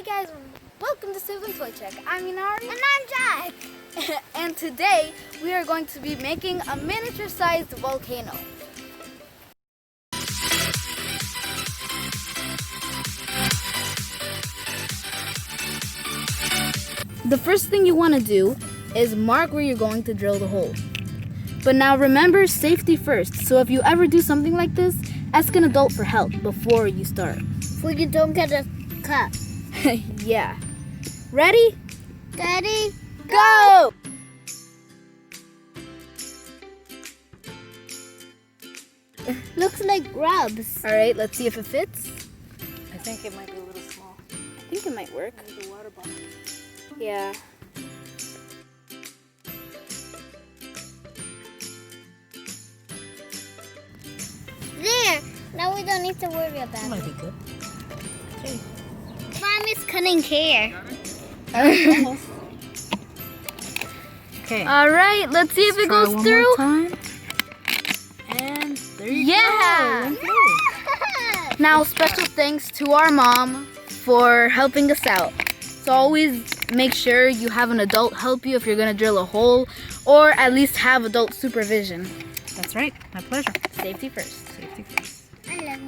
guys, welcome to Sibling Toy Check. I'm Inari. And I'm Jack. And today we are going to be making a miniature-sized volcano. The first thing you want to do is mark where you're going to drill the hole. But now remember, safety first. So if you ever do something like this, ask an adult for help before you start. So you don't get a cut. Yeah. Ready? Ready? Go! Looks like grubs. All right, let's see if it fits. I think it might be a little small. I think it might work. The water bottle. Yeah. There. Now we don't need to worry about That it. might be good. Okay. Mom is cutting hair. Almost. Okay. All right, let's see if it Try goes one through. more time. And there you Yeah. go. Okay. Now, special thanks to our mom for helping us out. So always make sure you have an adult help you if you're gonna drill a hole, or at least have adult supervision. That's right. My pleasure. Safety first. Safety first. I love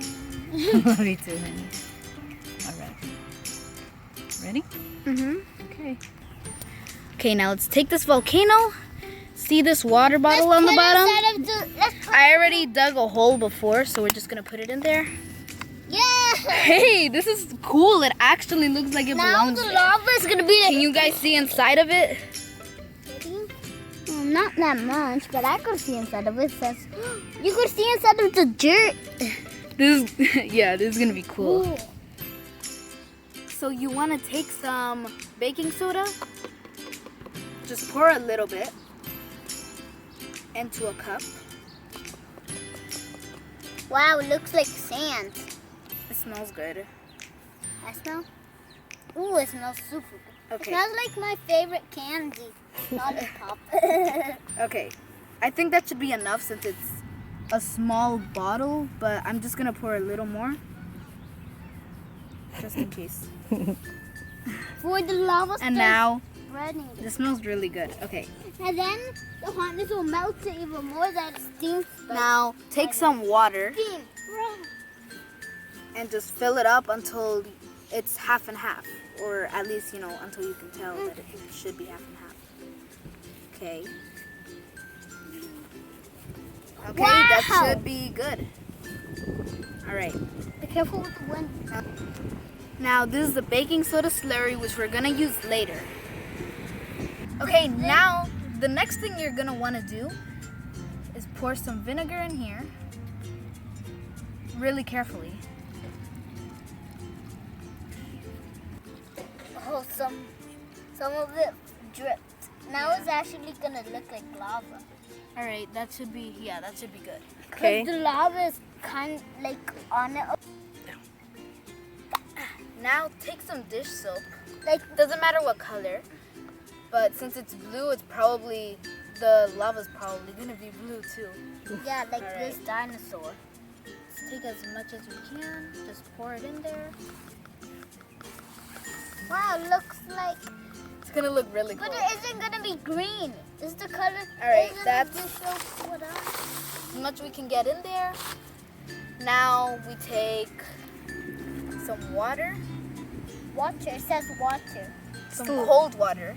you. Love you too, honey. All right. Ready? Okay. Okay, now let's take this volcano. See this water bottle on the bottom? I already dug a hole before, so we're just gonna put it in there. Yeah. Hey, this is cool. It actually looks like it Now belongs the there. lava is gonna be Can you guys see inside of it? Well, not that much, but I could see inside of it. It says you could see inside of the dirt. This yeah, this is gonna be cool. Ooh. So you want to take some baking soda, just pour a little bit into a cup. Wow, it looks like sand. It smells good. I smell. Ooh, it smells super good. Okay. It smells like my favorite candy, lollipop. Okay, I think that should be enough since it's a small bottle, but I'm just gonna pour a little more, just in case. For the lava. And now, spreading. this smells really good. Okay, And then the hotness will melt it even more. That steam. now take some water Steam. and just fill it up until it's half and half, or at least, until you can tell that it should be half and half. Okay. Okay, that Wow. should be good. All right. Be careful with the wind. Now this is the baking soda slurry, which we're gonna use later. Okay, now the next thing you're gonna wanna do is pour some vinegar in here, really carefully. Oh, some of it dripped. Now it's actually gonna look like lava. All right, that should be good. Okay. Cause the lava is kind of like on it. Now take some dish soap. Like Doesn't matter what color, but since it's blue, the lava's probably gonna be blue too. yeah, like All right. this dinosaur. Let's take as much as we can. Just pour it in there. Wow, looks like. It's gonna look really cool. But it isn't gonna be green. Is the color? All right, isn't that's- the dish soap what else? As much we can get in there. Now we take some water, Water. It says water. some Still- cold water.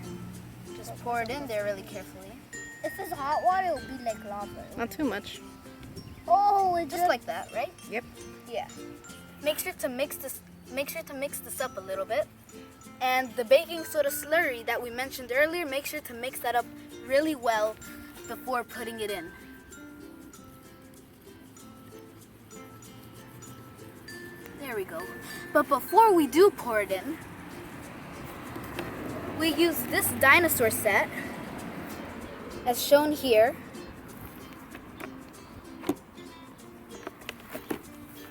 Just pour it in there really carefully. If it's hot water, it will be like lava. Not too much. Oh, it Just like that, right? Yep. Yeah. Make sure to mix this up a little bit. And the baking soda slurry that we mentioned earlier, make sure to mix that up really well before putting it in. There we go. But before we do pour it in, we use this dinosaur set, as shown here,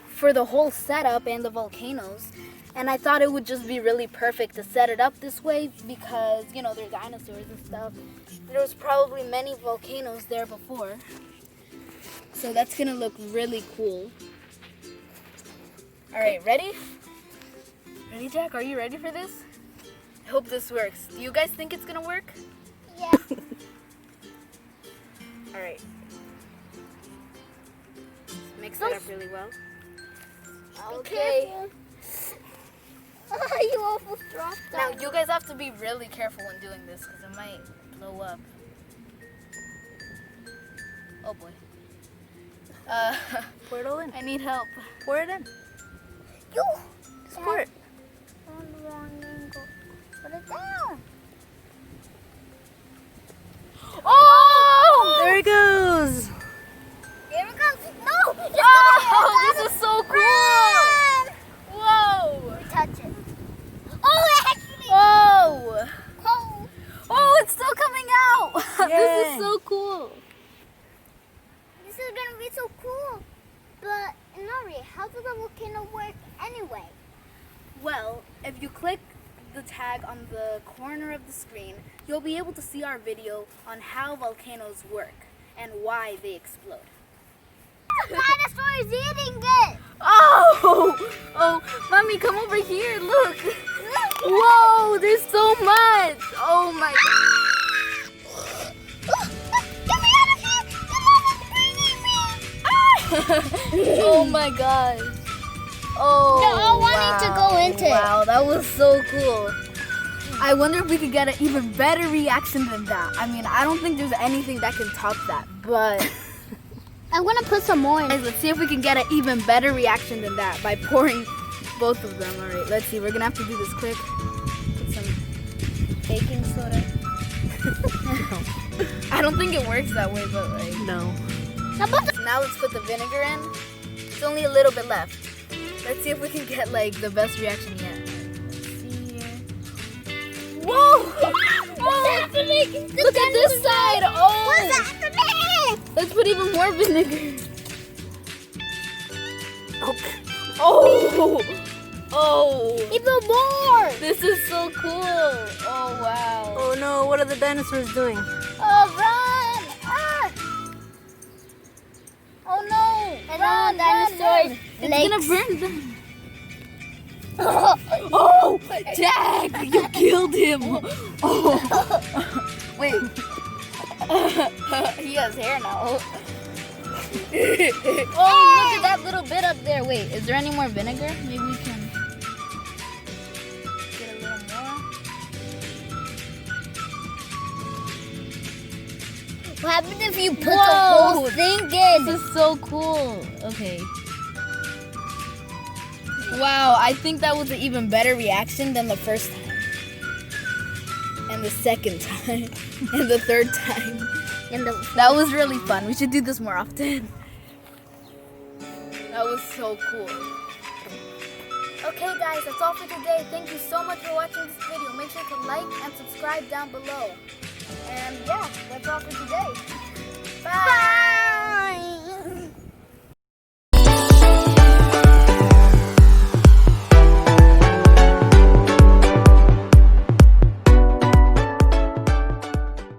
for the whole setup and the volcanoes. And I thought it would just be really perfect to set it up this way because, they're dinosaurs and stuff. There was probably many volcanoes there before. So that's gonna look really cool. All right, ready? Ready, Jack? Are you ready for this? I hope this works. Do you guys think it's gonna work? Yeah. All right. Mix it up really well. Okay. You almost dropped Now that. you guys have to be really careful when doing this because it might blow up. Oh boy. Pour it all in. I need help. Pour it in. You. Just pour it. On the wrong angle. Put it down. Oh! There it goes. Here it goes. No. Oh, this is so cool! Whoa! Touch it. Oh, actually. Whoa! Oh. Oh, it's still coming out! This Yay. is so cool. This is gonna be so cool. But Nori, how does the volcano work anyway? Well, if you click the tag on the corner of the screen, you'll be able to see our video on how volcanoes work and why they explode. The dinosaur is eating it. Oh! Oh, Mommy, come over here. Look. Whoa, there's so much. Oh my Get me out of here! Your mama's bringing me! Oh my gosh. Oh. No, I wanted to go into it. Wow, that was so cool. I wonder if we could get an even better reaction than that. I mean, I don't think there's anything that can top that, but I'm gonna put some more in. guys, let's see if we can get an even better reaction than that by pouring both of them. All right, let's see. We're gonna have to do this quick. Put some baking soda. I don't think it works that way, but like. No. Now let's put the vinegar in. It's only a little bit left. Let's see if we can get like the best reaction yet. Let's see here. Whoa! What's happening? Look at this side. Oh! What's happening? Let's put even more vinegar. Oh! Oh! Even more! This is so cool. Oh wow. Oh no, what are the dinosaurs doing? Oh, run! Ah! Oh no! And now dinosaurs. It's gonna burn them. Oh! Jack! You killed him! Oh! Wait. He has hair now. Oh, look at that little bit up there. Wait, is there any more vinegar? Maybe we can get a little more. What happens if you put the Whoa! whole thing in? This is so cool. Okay. Wow, I think that was an even better reaction than the first time. And the second time. And the third time. That was really fun. We should do this more often. That was so cool. Okay guys, that's all for today. Thank you so much for watching this video. Make sure to like and subscribe down below. And yeah, that's all for today. Bye!